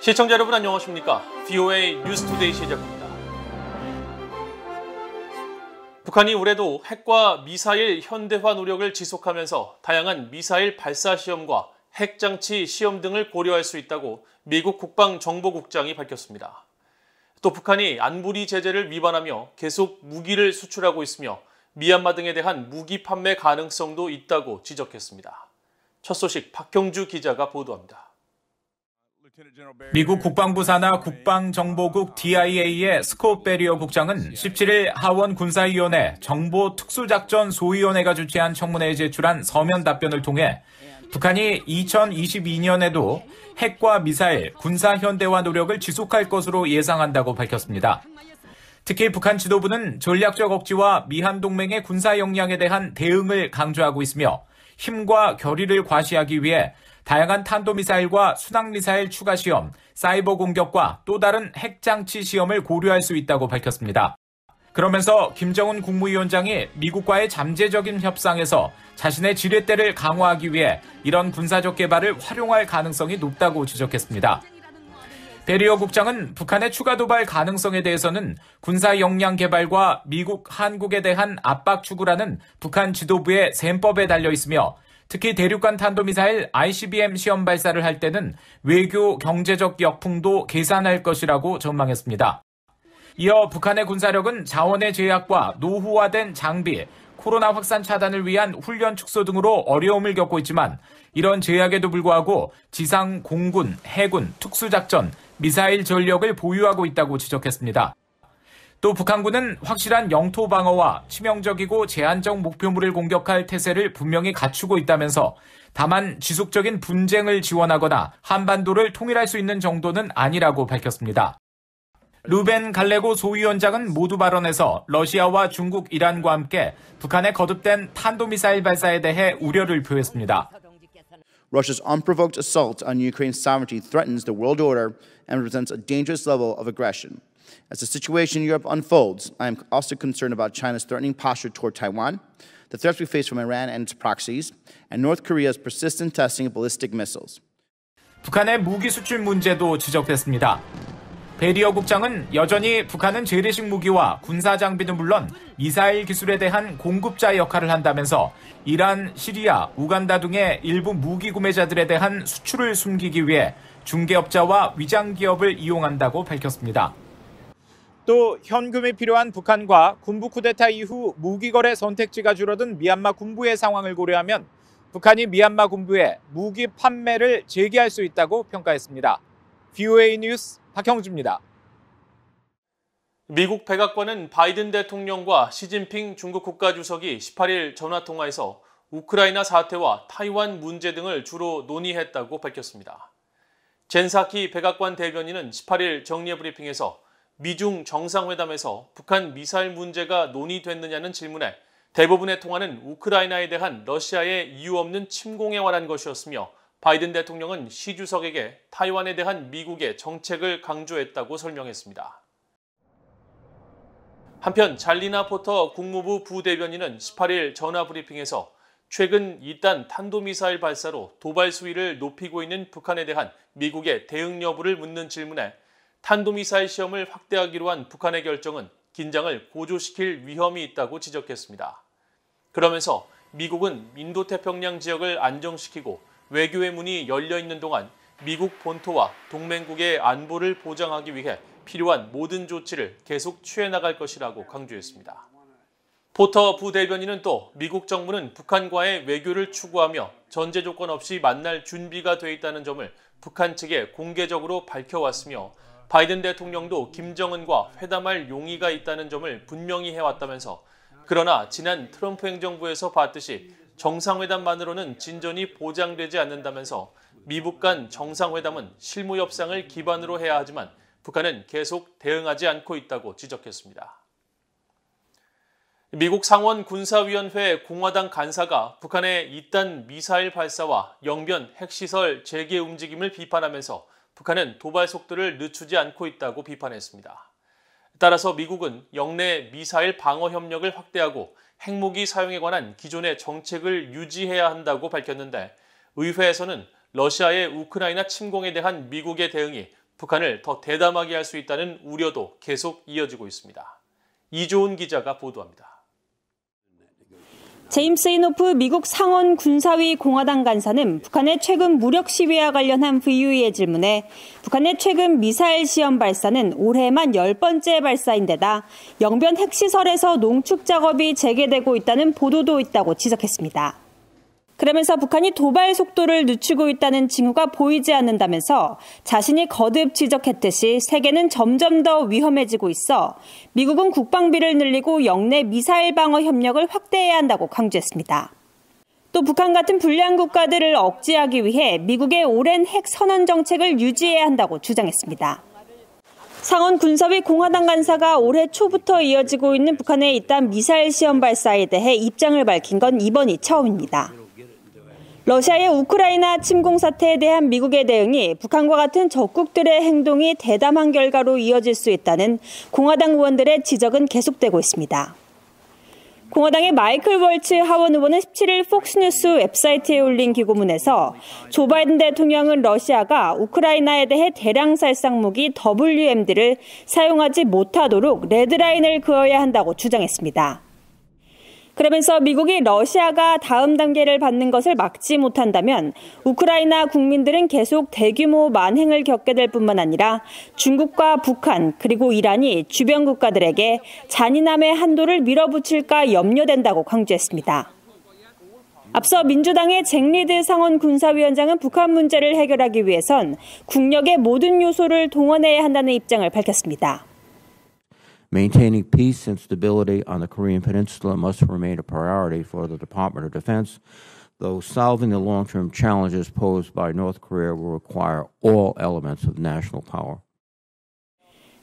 시청자 여러분 안녕하십니까? VOA 뉴스투데이 시작합니다. 북한이 올해도 핵과 미사일 현대화 노력을 지속하면서 다양한 미사일 발사 시험과 핵장치 시험 등을 고려할 수 있다고 미국 국방정보국장이 밝혔습니다. 또 북한이 안보리 제재를 위반하며 계속 무기를 수출하고 있으며 미얀마 등에 대한 무기 판매 가능성도 있다고 지적했습니다. 첫 소식 박형주 기자가 보도합니다. 미국 국방부 산하 국방정보국 DIA의 스콧 베리어 국장은 17일 하원 군사위원회 정보특수작전 소위원회가 주최한 청문회에 제출한 서면 답변을 통해 북한이 2022년에도 핵과 미사일, 군사 현대화 노력을 지속할 것으로 예상한다고 밝혔습니다. 특히 북한 지도부는 전략적 억지와 미한 동맹의 군사 역량에 대한 대응을 강조하고 있으며 힘과 결의를 과시하기 위해 다양한 탄도미사일과 순항미사일 추가 시험, 사이버 공격과 또 다른 핵장치 시험을 고려할 수 있다고 밝혔습니다. 그러면서 김정은 국무위원장이 미국과의 잠재적인 협상에서 자신의 지렛대를 강화하기 위해 이런 군사적 개발을 활용할 가능성이 높다고 지적했습니다. 베리어 국장은 북한의 추가 도발 가능성에 대해서는 군사 역량 개발과 미국, 한국에 대한 압박 추구라는 북한 지도부의 셈법에 달려 있으며 특히 대륙간 탄도미사일 ICBM 시험 발사를 할 때는 외교 경제적 역풍도 계산할 것이라고 전망했습니다. 이어 북한의 군사력은 자원의 제약과 노후화된 장비, 코로나 확산 차단을 위한 훈련 축소 등으로 어려움을 겪고 있지만 이런 제약에도 불구하고 지상 공군, 해군, 특수작전, 미사일 전력을 보유하고 있다고 지적했습니다. 또 북한군은 확실한 영토 방어와 치명적이고 제한적 목표물을 공격할 태세를 분명히 갖추고 있다면서 다만 지속적인 분쟁을 지원하거나 한반도를 통일할 수 있는 정도는 아니라고 밝혔습니다. 루벤 갈레고 소위원장은 모두 발언에서 러시아와 중국, 이란과 함께 북한의 거듭된 탄도미사일 발사에 대해 우려를 표했습니다. Russia's unprovoked assault on Ukraine's sovereignty threatens the world order and represents a dangerous level of aggression. As the situation in Europe unfolds, I am also concerned about China's threatening posture toward Taiwan, the threats we face from Iran and its proxies, and North Korea's persistent testing of ballistic missiles. 북한의 무기 수출 문제도 지적됐습니다. 베리어 국장은 여전히 북한은 재래식 무기와 군사 장비는 물론 미사일 기술에 대한 공급자 역할을 한다면서 이란, 시리아, 우간다 등의 일부 무기 구매자들에 대한 수출을 숨기기 위해 중개업자와 위장기업을 이용한다고 밝혔습니다. 또 현금이 필요한 북한과 군부 쿠데타 이후 무기 거래 선택지가 줄어든 미얀마 군부의 상황을 고려하면 북한이 미얀마 군부에 무기 판매를 재개할 수 있다고 평가했습니다. VOA 뉴스 박형주입니다. 미국 백악관은 바이든 대통령과 시진핑 중국 국가주석이 18일 전화통화에서 우크라이나 사태와 타이완 문제 등을 주로 논의했다고 밝혔습니다. 젠 사키 백악관 대변인은 18일 정례 브리핑에서 미중 정상회담에서 북한 미사일 문제가 논의됐느냐는 질문에 대부분의 통화는 우크라이나에 대한 러시아의 이유 없는 침공에 관한 것이었으며 바이든 대통령은 시 주석에게 타이완에 대한 미국의 정책을 강조했다고 설명했습니다. 한편 잘리나 포터 국무부 부대변인은 18일 전화 브리핑에서 최근 이딴 탄도미사일 발사로 도발 수위를 높이고 있는 북한에 대한 미국의 대응 여부를 묻는 질문에 탄도미사일 시험을 확대하기로 한 북한의 결정은 긴장을 고조시킬 위험이 있다고 지적했습니다. 그러면서 미국은 인도태평양 지역을 안정시키고 외교의 문이 열려있는 동안 미국 본토와 동맹국의 안보를 보장하기 위해 필요한 모든 조치를 계속 취해나갈 것이라고 강조했습니다. 포터 부대변인은 또 미국 정부는 북한과의 외교를 추구하며 전제 조건 없이 만날 준비가 돼 있다는 점을 북한 측에 공개적으로 밝혀왔으며 바이든 대통령도 김정은과 회담할 용의가 있다는 점을 분명히 해왔다면서 그러나 지난 트럼프 행정부에서 봤듯이 정상회담만으로는 진전이 보장되지 않는다면서 미북 간 정상회담은 실무 협상을 기반으로 해야 하지만 북한은 계속 대응하지 않고 있다고 지적했습니다. 미국 상원 군사위원회 공화당 간사가 북한의 이딴 미사일 발사와 영변 핵시설 재개 움직임을 비판하면서 북한은 도발 속도를 늦추지 않고 있다고 비판했습니다. 따라서 미국은 영내 미사일 방어 협력을 확대하고 핵무기 사용에 관한 기존의 정책을 유지해야 한다고 밝혔는데 의회에서는 러시아의 우크라이나 침공에 대한 미국의 대응이 북한을 더 대담하게 할 수 있다는 우려도 계속 이어지고 있습니다. 이조은 기자가 보도합니다. 제임스 이노프 미국 상원 군사위 공화당 간사는 북한의 최근 무력 시위와 관련한 VOA의 질문에 북한의 최근 미사일 시험 발사는 올해만 10번째 발사인데다 영변 핵시설에서 농축 작업이 재개되고 있다는 보도도 있다고 지적했습니다. 그러면서 북한이 도발 속도를 늦추고 있다는 징후가 보이지 않는다면서 자신이 거듭 지적했듯이 세계는 점점 더 위험해지고 있어 미국은 국방비를 늘리고 영내 미사일 방어 협력을 확대해야 한다고 강조했습니다. 또 북한 같은 불량 국가들을 억제하기 위해 미국의 오랜 핵 선언 정책을 유지해야 한다고 주장했습니다. 상원 군사위 공화당 간사가 올해 초부터 이어지고 있는 북한의 잇따른 미사일 시험 발사에 대해 입장을 밝힌 건 이번이 처음입니다. 러시아의 우크라이나 침공 사태에 대한 미국의 대응이 북한과 같은 적국들의 행동이 대담한 결과로 이어질 수 있다는 공화당 의원들의 지적은 계속되고 있습니다. 공화당의 마이클 월츠 하원 의원은 17일 폭스뉴스 웹사이트에 올린 기고문에서 조 바이든 대통령은 러시아가 우크라이나에 대해 대량 살상 무기 WMD를 사용하지 못하도록 레드라인을 그어야 한다고 주장했습니다. 그러면서 미국이 러시아가 다음 단계를 받는 것을 막지 못한다면 우크라이나 국민들은 계속 대규모 만행을 겪게 될 뿐만 아니라 중국과 북한 그리고 이란이 주변 국가들에게 잔인함의 한도를 밀어붙일까 염려된다고 강조했습니다. 앞서 민주당의 잭 리드 상원 군사위원장은 북한 문제를 해결하기 위해선 국력의 모든 요소를 동원해야 한다는 입장을 밝혔습니다. Maintaining peace and stability on the Korean Peninsula must remain a priority for the Department of Defense, though solving the long-term challenges posed by North Korea will require all elements of national power.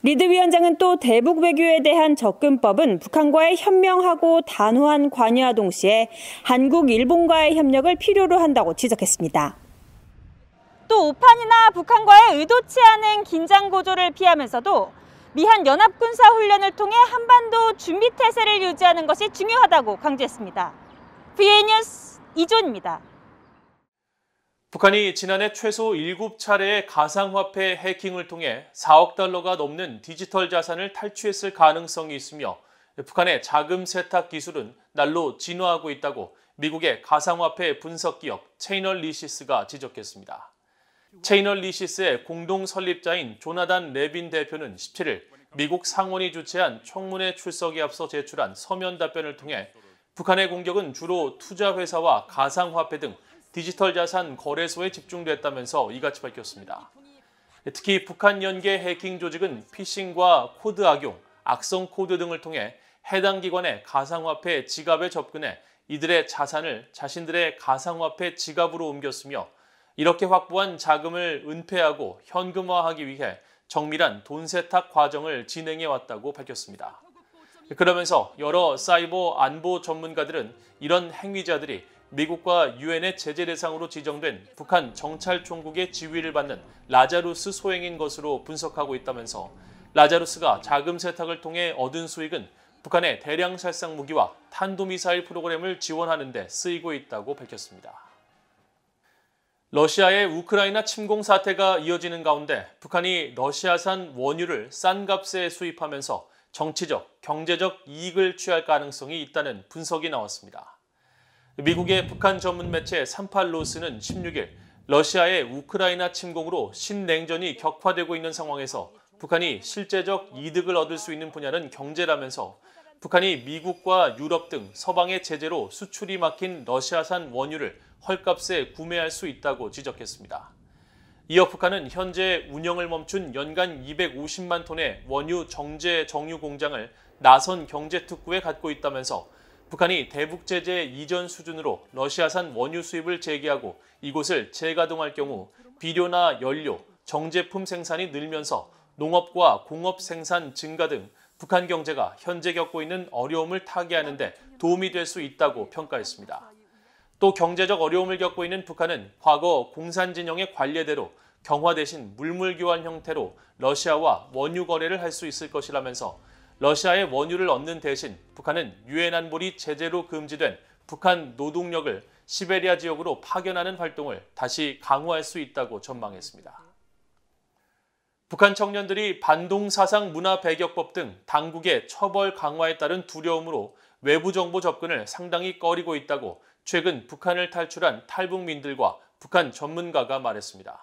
리드 위원장은 또 대북 외교에 대한 접근법은 북한과의 현명하고 단호한 관여와 동시에 한국, 일본과의 협력을 필요로 한다고 지적했습니다. 또 오판이나 북한과의 의도치 않은 긴장 고조를 피하면서도 미한 연합군사훈련을 통해 한반도 준비태세를 유지하는 것이 중요하다고 강조했습니다. VA 뉴스 이조은입니다. 북한이 지난해 최소 7차례의 가상화폐 해킹을 통해 4억 달러가 넘는 디지털 자산을 탈취했을 가능성이 있으며 북한의 자금 세탁 기술은 날로 진화하고 있다고 미국의 가상화폐 분석기업 체이널리시스가 지적했습니다. 체이널리시스의 공동 설립자인 조나단 레빈 대표는 17일 미국 상원이 주최한 청문회 출석에 앞서 제출한 서면 답변을 통해 북한의 공격은 주로 투자회사와 가상화폐 등 디지털 자산 거래소에 집중됐다면서 이같이 밝혔습니다. 특히 북한 연계 해킹 조직은 피싱과 코드 악용, 악성 코드 등을 통해 해당 기관의 가상화폐 지갑에 접근해 이들의 자산을 자신들의 가상화폐 지갑으로 옮겼으며 이렇게 확보한 자금을 은폐하고 현금화하기 위해 정밀한 돈 세탁 과정을 진행해 왔다고 밝혔습니다. 그러면서 여러 사이버 안보 전문가들은 이런 행위자들이 미국과 유엔의 제재 대상으로 지정된 북한 정찰총국의 지휘를 받는 라자루스 소행인 것으로 분석하고 있다면서 라자루스가 자금 세탁을 통해 얻은 수익은 북한의 대량 살상 무기와 탄도미사일 프로그램을 지원하는 데 쓰이고 있다고 밝혔습니다. 러시아의 우크라이나 침공 사태가 이어지는 가운데 북한이 러시아산 원유를 싼 값에 수입하면서 정치적, 경제적 이익을 취할 가능성이 있다는 분석이 나왔습니다. 미국의 북한 전문 매체 38로스는 16일 러시아의 우크라이나 침공으로 신냉전이 격화되고 있는 상황에서 북한이 실제적 이득을 얻을 수 있는 분야는 경제라면서 북한이 미국과 유럽 등 서방의 제재로 수출이 막힌 러시아산 원유를 헐값에 구매할 수 있다고 지적했습니다. 이어 북한은 현재 운영을 멈춘 연간 250만 톤의 원유 정제 정유 공장을 나선 경제특구에 갖고 있다면서 북한이 대북 제재 이전 수준으로 러시아산 원유 수입을 재개하고 이곳을 재가동할 경우 비료나 연료, 정제품 생산이 늘면서 농업과 공업 생산 증가 등 북한 경제가 현재 겪고 있는 어려움을 타개하는 데 도움이 될 수 있다고 평가했습니다. 또 경제적 어려움을 겪고 있는 북한은 과거 공산진영의 관례대로 경화 대신 물물 교환 형태로 러시아와 원유 거래를 할 수 있을 것이라면서 러시아의 원유를 얻는 대신 북한은 유엔 안보리 제재로 금지된 북한 노동력을 시베리아 지역으로 파견하는 활동을 다시 강화할 수 있다고 전망했습니다. 북한 청년들이 반동사상 문화 배격법 등 당국의 처벌 강화에 따른 두려움으로 외부 정보 접근을 상당히 꺼리고 있다고 최근 북한을 탈출한 탈북민들과 북한 전문가가 말했습니다.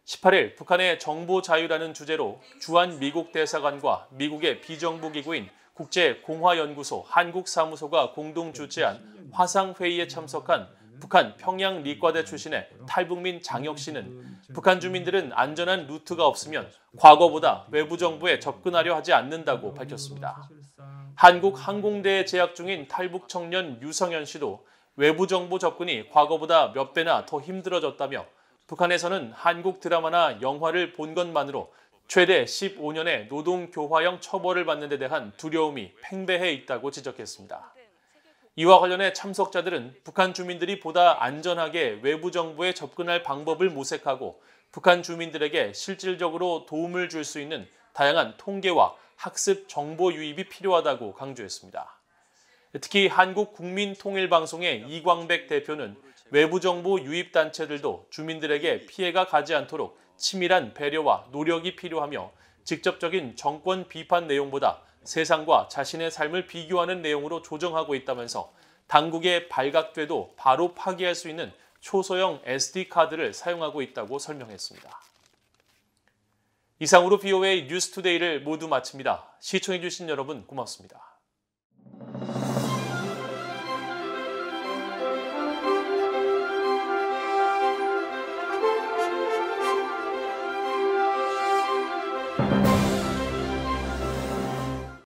18일 북한의 정보 자유라는 주제로 주한 미국 대사관과 미국의 비정부기구인 국제공화연구소 한국사무소가 공동 주최한 화상회의에 참석한 북한 평양리과대 출신의 탈북민 장혁 씨는 북한 주민들은 안전한 루트가 없으면 과거보다 외부 정보에 접근하려 하지 않는다고 밝혔습니다. 한국항공대에 재학 중인 탈북 청년 유성현 씨도 외부 정보 접근이 과거보다 몇 배나 더 힘들어졌다며 북한에서는 한국 드라마나 영화를 본 것만으로 최대 15년의 노동교화형 처벌을 받는 데 대한 두려움이 팽배해 있다고 지적했습니다. 이와 관련해 참석자들은 북한 주민들이 보다 안전하게 외부 정보에 접근할 방법을 모색하고 북한 주민들에게 실질적으로 도움을 줄 수 있는 다양한 통계와 학습 정보 유입이 필요하다고 강조했습니다. 특히 한국국민통일방송의 이광백 대표는 외부 정보 유입 단체들도 주민들에게 피해가 가지 않도록 치밀한 배려와 노력이 필요하며 직접적인 정권 비판 내용보다 세상과 자신의 삶을 비교하는 내용으로 조정하고 있다면서 당국에 발각돼도 바로 파기할 수 있는 초소형 SD카드를 사용하고 있다고 설명했습니다. 이상으로 BOA 뉴스투데이를 모두 마칩니다. 시청해주신 여러분 고맙습니다.